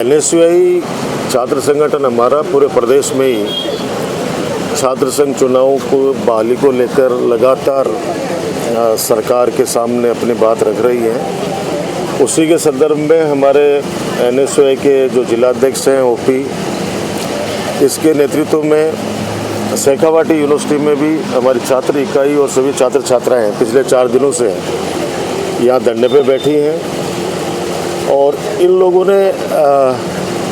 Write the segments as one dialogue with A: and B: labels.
A: NSUI छात्र संगठन हमारा पूरे प्रदेश में ही छात्र संघ चुनावों को बहाली को लेकर लगातार सरकार के सामने अपनी बात रख रही है। उसी के संदर्भ में हमारे एनएसयूआई के जो जिलाध्यक्ष हैं ओपी, इसके नेतृत्व में शेखावाटी यूनिवर्सिटी में भी हमारी छात्र इकाई और सभी छात्र छात्राएं पिछले 4 दिनों से यहाँ धरने पे बैठी हैं और इन लोगों ने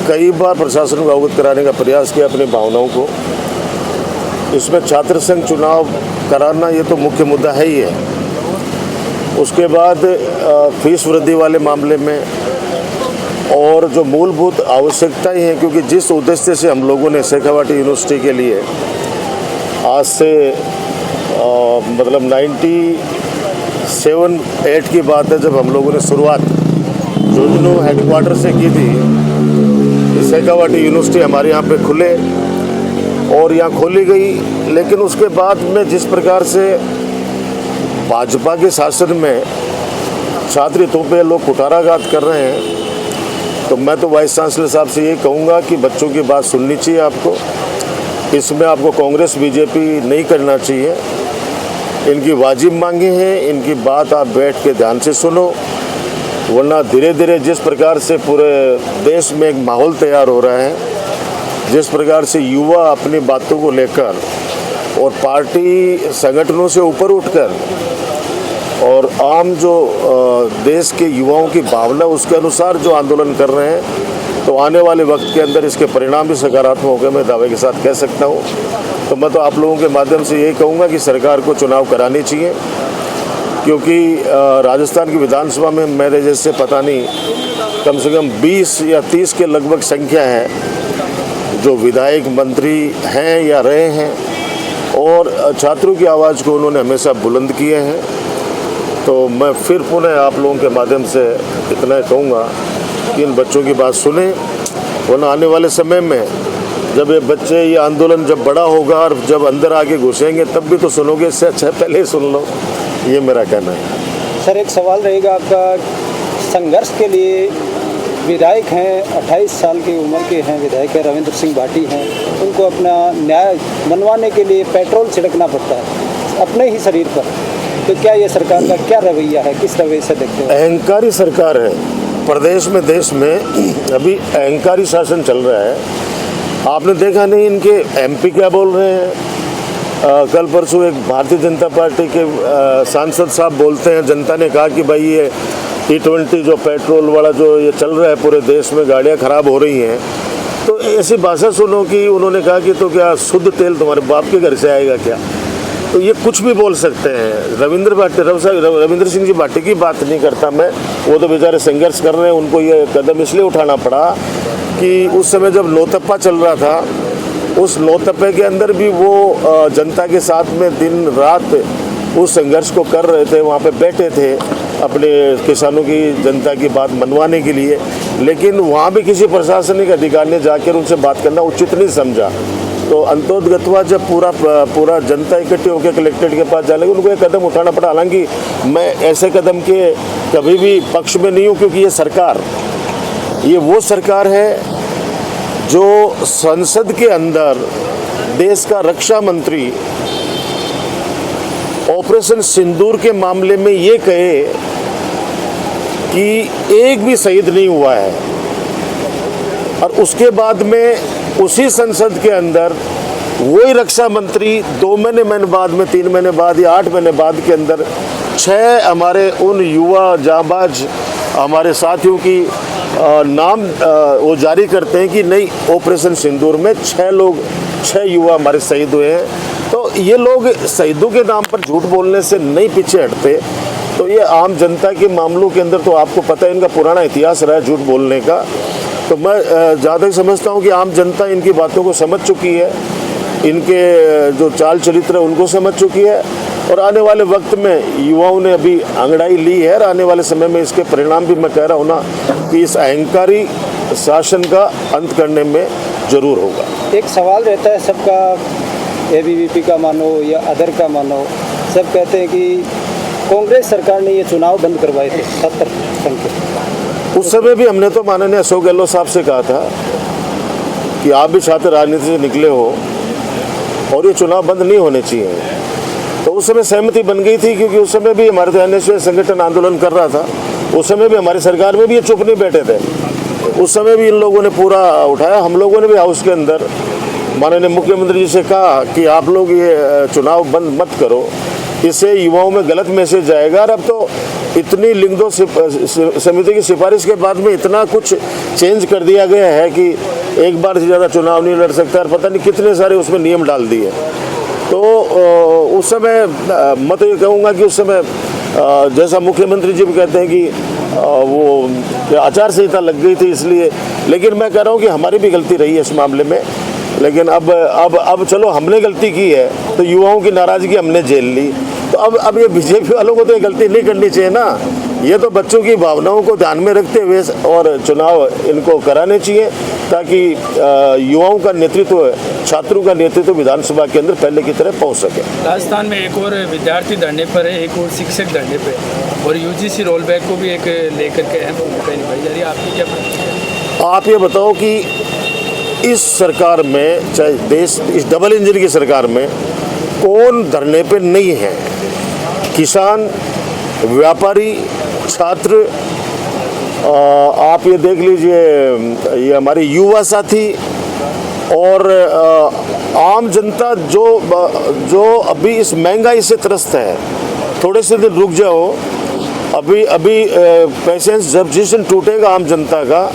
A: कई बार प्रशासन को अवगत कराने का प्रयास किया अपनी भावनाओं को। इसमें छात्र संघ चुनाव कराना ये तो मुख्य मुद्दा है ही है। उसके बाद फीस वृद्धि वाले मामले में और जो मूलभूत आवश्यकताएं हैं, क्योंकि जिस उद्देश्य से हम लोगों ने शेखावाटी यूनिवर्सिटी के लिए आज से मतलब 97-8 की बात है, जब हम लोगों ने शुरुआत झुंझुनू हेडक्वार्टर से की थी। शेखावाटी यूनिवर्सिटी हमारे यहाँ पे खुले और यहाँ खोली गई, लेकिन उसके बाद में जिस प्रकार से भाजपा के शासन में छात्र हितों पे लोग कुठाराघात कर रहे हैं, तो मैं तो वाइस चांसलर साहब से ये कहूँगा कि बच्चों की बात सुननी चाहिए आपको। इसमें आपको कांग्रेस बीजेपी नहीं करना चाहिए। इनकी वाजिब मांगे हैं, इनकी बात आप बैठ के ध्यान से सुनो, वरना धीरे धीरे जिस प्रकार से पूरे देश में एक माहौल तैयार हो रहा है, जिस प्रकार से युवा अपनी बातों को लेकर और पार्टी संगठनों से ऊपर उठकर और आम जो देश के युवाओं की भावना उसके अनुसार जो आंदोलन कर रहे हैं, तो आने वाले वक्त के अंदर इसके परिणाम भी सकारात्मक होंगे, मैं दावे के साथ कह सकता हूँ। तो मैं तो आप लोगों के माध्यम से ये कहूँगा कि सरकार को चुनाव कराने चाहिए, क्योंकि राजस्थान की विधानसभा में मेरे जैसे पता नहीं कम से कम 20 या 30 के लगभग संख्या है जो विधायक मंत्री हैं या रहे हैं और छात्रों की आवाज़ को उन्होंने हमेशा बुलंद किए हैं। तो मैं फिर पुनः आप लोगों के माध्यम से इतना कहूँगा कि इन बच्चों की बात सुने, वरना आने वाले समय में जब ये बच्चे ये आंदोलन जब बड़ा होगा और जब अंदर आके घुसेंगे तब भी तो सुनोगे, इससे अच्छा पहले ही सुन लो, ये मेरा कहना है।
B: सर, एक सवाल रहेगा आपका, संघर्ष के लिए विधायक हैं, 28 साल की उम्र के हैं विधायक है, रविंद्र सिंह भाटी हैं, उनको अपना न्याय मनवाने के लिए पेट्रोल छिड़कना पड़ता है अपने ही शरीर पर, तो क्या ये सरकार का क्या रवैया है, किस रवैये से देखते हैं?
A: अहंकारी सरकार है प्रदेश में, देश में अभी अहंकारी शासन चल रहा है। आपने देखा नहीं इनके एमपी क्या बोल रहे हैं। कल परसों एक भारतीय जनता पार्टी के सांसद साहब बोलते हैं, जनता ने कहा कि भाई ये T20 जो पेट्रोल वाला जो ये चल रहा है पूरे देश में, गाड़ियाँ खराब हो रही हैं, तो ऐसी भाषा सुनो कि उन्होंने कहा कि तो क्या शुद्ध तेल तुम्हारे बाप के घर से आएगा क्या? तो ये कुछ भी बोल सकते हैं। रविंद्र सिंह जी भाटी की बात नहीं करता मैं, वो तो बेचारे संघर्ष कर रहे हैं, उनको ये कदम इसलिए उठाना पड़ा कि उस समय जब नौतप्पा चल रहा था, उस नौतप्पे के अंदर भी वो जनता के साथ में दिन रात उस संघर्ष को कर रहे थे, वहाँ पे बैठे थे अपने किसानों की, जनता की बात मनवाने के लिए, लेकिन वहाँ भी किसी प्रशासनिक अधिकारी ने जाकर उनसे बात करना उचित नहीं समझा। तो अंतोदगत्वा जब पूरा जनता इकट्ठी होकर कलेक्ट्रेट के पास जाने, उनको एक कदम उठाना पड़ा। हालांकि मैं ऐसे कदम के कभी भी पक्ष में नहीं हूँ, क्योंकि ये सरकार, ये वो सरकार है जो संसद के अंदर देश का रक्षा मंत्री ऑपरेशन सिंदूर के मामले में ये कहे कि एक भी शहीद नहीं हुआ है, और उसके बाद में उसी संसद के अंदर वही रक्षा मंत्री 2 महीने बाद में, 3 महीने बाद या 8 महीने बाद के अंदर 6 हमारे उन युवा जांबाज हमारे साथियों की नाम वो जारी करते हैं कि नहीं, ऑपरेशन सिंदूर में 6 युवा हमारे शहीद हुए हैं। तो ये लोग शहीदों के नाम पर झूठ बोलने से नहीं पीछे हटते। तो ये आम जनता के मामलों के अंदर तो आपको पता है इनका पुराना इतिहास रहा है झूठ बोलने का। तो मैं ज़्यादा समझता हूँ कि आम जनता इनकी बातों को समझ चुकी है, इनके जो चाल चरित्र है उनको समझ चुकी है, और आने वाले वक्त में युवाओं ने अभी अंगड़ाई ली है, और आने वाले समय में इसके परिणाम भी मैं कह रहा हूँ ना कि इस अहंकारी शासन का अंत करने में ज़रूर होगा।
B: एक सवाल रहता है सबका, ABVP का मानो या अदर का मानो, सब कहते हैं कि कांग्रेस सरकार ने ये चुनाव बंद करवाए थे 70 संख्या,
A: उस समय भी हमने तो माननीय अशोक गहलोत साहब से कहा था कि आप भी छात्र राजनीति से निकले हो और ये चुनाव बंद नहीं होने चाहिए। तो उस समय सहमति बन गई थी, क्योंकि उस समय भी हमारे एनएसयूआई संगठन आंदोलन कर रहा था। उस समय भी हमारी सरकार में भी ये चुप नहीं बैठे थे। उस समय भी इन लोगों ने पूरा उठाया। हम लोगों ने भी हाउस के अंदर माननीय मुख्यमंत्री जी से कहा कि आप लोग ये चुनाव बंद मत करो, इससे युवाओं में गलत मैसेज जाएगा। और अब तो इतनी लिंगदो समिति की सिफारिश के बाद में इतना कुछ चेंज कर दिया गया है कि एक बार से ज़्यादा चुनाव नहीं लड़ सकता, और पता नहीं कितने सारे उसमें नियम डाल दिए। तो उस समय मैं तो ये कहूँगा कि उस समय जैसा मुख्यमंत्री जी भी कहते हैं कि वो आचार संहिता लग गई थी इसलिए, लेकिन मैं कह रहा हूँ कि हमारी भी गलती रही है इस मामले में। लेकिन अब चलो हमने गलती की है तो युवाओं की नाराज़गी हमने झेल ली, तो अब ये बीजेपी वालों को तो ये गलती नहीं करनी चाहिए ना। ये तो बच्चों की भावनाओं को ध्यान में रखते हुए और चुनाव इनको कराने चाहिए, ताकि युवाओं का नेतृत्व, छात्रों का नेतृत्व विधानसभा के अंदर पहले की तरह पहुंच सके।
C: राजस्थान में एक और विद्यार्थी धरने पर है, एक और शिक्षक धरने पर, और यूजीसी रोल बैक को भी एक लेकर के अहम भूमिका निभाई जा रही है। आपकी क्या प्रतिक्रिया?
A: आप ये बताओ कि इस सरकार में, चाहे देश इस डबल इंजन की सरकार में, कौन धरने पे नहीं है? किसान, व्यापारी, छात्र, आप ये देख लीजिए, ये हमारे युवा साथी और आम जनता जो अभी इस महंगाई से त्रस्त है। थोड़े से दिन रुक जाओ, अभी पेशेंस जब जिस दिन टूटेगा आम जनता का,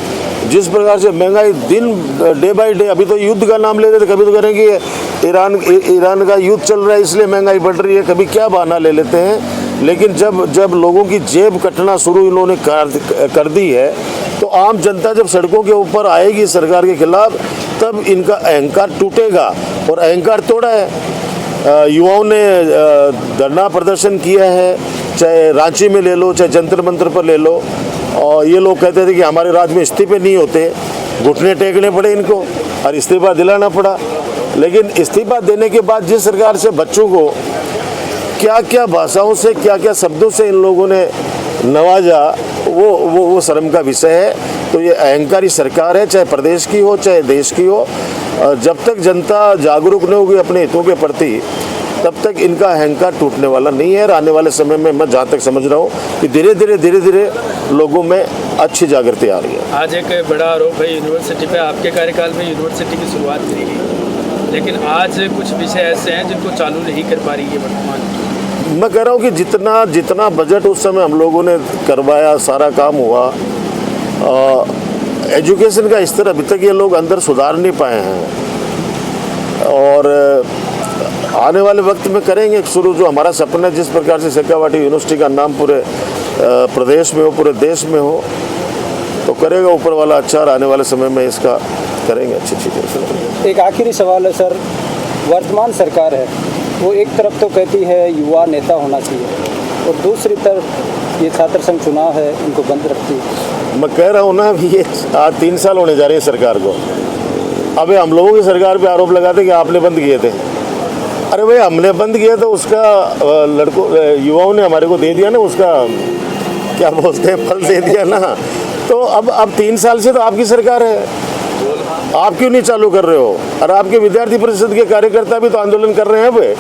A: जिस प्रकार से महंगाई दिन डे बाय डे, अभी तो युद्ध का नाम लेते थे, कभी तो करेंगे ईरान का युद्ध चल रहा है इसलिए महंगाई बढ़ रही है, कभी क्या बहाना ले लेते हैं। लेकिन जब लोगों की जेब कटना शुरू इन्होंने कर दी है, तो आम जनता जब सड़कों के ऊपर आएगी सरकार के खिलाफ, तब इनका अहंकार टूटेगा, और अहंकार तोड़ा है। युवाओं ने धरना प्रदर्शन किया है, चाहे रांची में ले लो, चाहे जंतर मंतर पर ले लो, और ये लोग कहते थे कि हमारे राज्य में इस्तीफे नहीं होते, घुटने टेकने पड़े इनको और इस्तीफा दिलाना पड़ा। लेकिन इस्तीफा देने के बाद जिस सरकार से बच्चों को क्या क्या भाषाओं से, क्या क्या शब्दों से इन लोगों ने नवाजा, वो शर्म का विषय है। तो ये अहंकारी सरकार है, चाहे प्रदेश की हो चाहे देश की हो। जब तक जनता जागरूक नहीं होगी अपने हितों के प्रति, तब तक इनका अहंकार टूटने वाला नहीं है। और आने वाले समय में मैं जहाँ तक समझ रहा हूँ कि धीरे धीरे लोगों में अच्छी जागृति आ रही है।
C: आज एक बड़ा आरोप है यूनिवर्सिटी पे, आपके कार्यकाल में यूनिवर्सिटी की शुरुआत करी गई, लेकिन आज कुछ विषय ऐसे हैं जिनको चालू नहीं कर पा रही है वर्तमान।
A: मैं कह रहा हूँ कि जितना बजट उस समय हम लोगों ने करवाया, सारा काम हुआ, एजुकेशन का स्तर अभी तक ये लोग अंदर सुधार नहीं पाए हैं। और आने वाले वक्त में करेंगे शुरू, जो हमारा सपना है, जिस प्रकार से शेखावाटी यूनिवर्सिटी का नाम पूरे प्रदेश में हो, पूरे देश में हो, तो करेगा ऊपर वाला अच्छा। और आने वाले समय में इसका करेंगे अच्छी चीज़ें।
B: एक आखिरी सवाल है सर, वर्तमान सरकार है वो एक तरफ तो कहती है युवा नेता होना चाहिए, और दूसरी तरफ ये छात्र संघ चुनाव है इनको बंद रखती है।
A: मैं कह रहा हूँ ना, ये आज 3 साल होने जा रहे हैं सरकार को। अबे हम लोगों की सरकार पे आरोप लगाते कि आपने बंद किए थे। अरे भाई, हमने बंद किया तो उसका युवाओं ने हमारे को दे दिया ना, उसका क्या बोलते हैं, फल दे दिया ना। तो अब 3 साल से तो आपकी सरकार है, आप क्यों नहीं चालू कर रहे हो? और आपके विद्यार्थी परिषद के कार्यकर्ता भी तो आंदोलन कर रहे हैं भाई,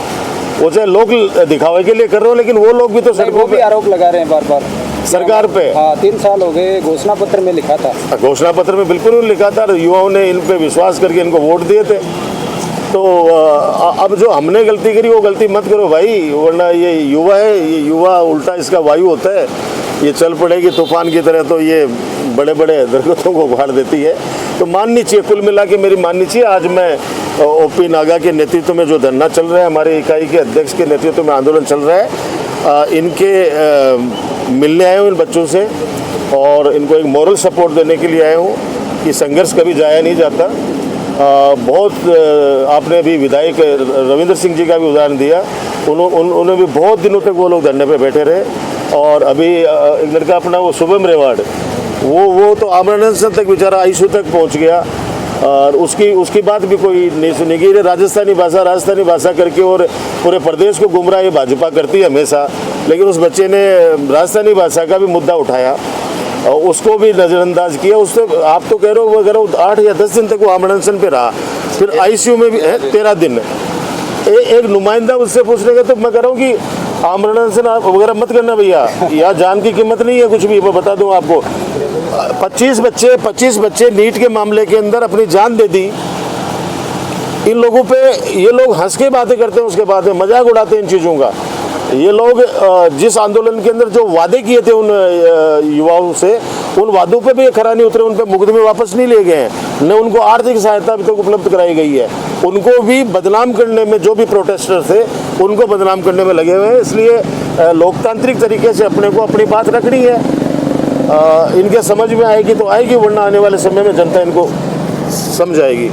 A: वो चाहे लोग दिखावे के लिए कर रहे हो, लेकिन वो लोग भी तो
B: सड़कों पे आरोप लगा रहे हैं बार बार
A: सरकार पे।
B: हाँ, 3 साल हो गए, घोषणा पत्र में लिखा था।
A: घोषणा पत्र में बिल्कुल लिखा था, युवाओं ने इन पे विश्वास करके इनको वोट दिए थे। तो अब जो हमने गलती करी वो गलती मत करो भाई, वरना ये युवा है, ये युवा उल्टा इसका वायु होता है, ये चल पड़ेगी तूफान की तरह, तो ये बड़े बड़े दरख्तों को उखाड़ देती है। तो माननी चाहिए, कुल मिला के मेरी माननी चाहिए। आज मैं ओपी नागा के नेतृत्व में जो धरना चल रहा है, हमारे इकाई के अध्यक्ष के नेतृत्व में आंदोलन चल रहा है, इनके मिलने आए हूँ इन बच्चों से, और इनको एक मॉरल सपोर्ट देने के लिए आया हूँ कि संघर्ष कभी जाया नहीं जाता। बहुत आपने अभी विधायक रविंद्र सिंह जी का भी उदाहरण दिया, उन्होंने भी बहुत दिनों तक वो लोग धरने पे बैठे रहे। और अभी एक लड़का अपना वो शुभम रेवाड़, वो तो आमरण तक बेचारा आईसीयू तक पहुंच गया, और उसकी बात भी कोई नहीं सुनेगी। राजस्थानी भाषा करके और पूरे प्रदेश को गुमराह ये भाजपा करती है हमेशा, लेकिन उस बच्चे ने राजस्थानी भाषा का भी मुद्दा उठाया। और उसको भी नज़रअंदाज किया। उससे आप तो कह रहे हो वगैरह 8 या 10 दिन तक वो एम्बुलेंस पे रहा, फिर आईसीयू में भी है 13 दिन। एक नुमाइंदा उससे पूछने का, तो मैं कह रहा हूँ कि एम्बुलेंस वगैरह मत करना भैया, यहाँ जान की कीमत नहीं है कुछ भी। मैं बता दूँ आपको, 25 बच्चे नीट के मामले के अंदर अपनी जान दे दी। इन लोगों पे ये लोग हंस के बातें करते हैं, उसके बाद में मजाक उड़ाते हैं इन चीज़ों का। ये लोग जिस आंदोलन के अंदर जो वादे किए थे उन युवाओं से, उन वादों पे भी खरा नहीं उतरे, उन पे मुकदमे वापस नहीं ले गए हैं, न उनको आर्थिक सहायता अभी तक उपलब्ध कराई गई है। उनको भी बदनाम करने में, जो भी प्रोटेस्टर थे उनको बदनाम करने में लगे हुए हैं। इसलिए लोकतांत्रिक तरीके से अपने को अपनी बात रखनी है। इनके समझ में आएगी तो आएगी, वरना आने वाले समय में जनता इनको समझाएगी।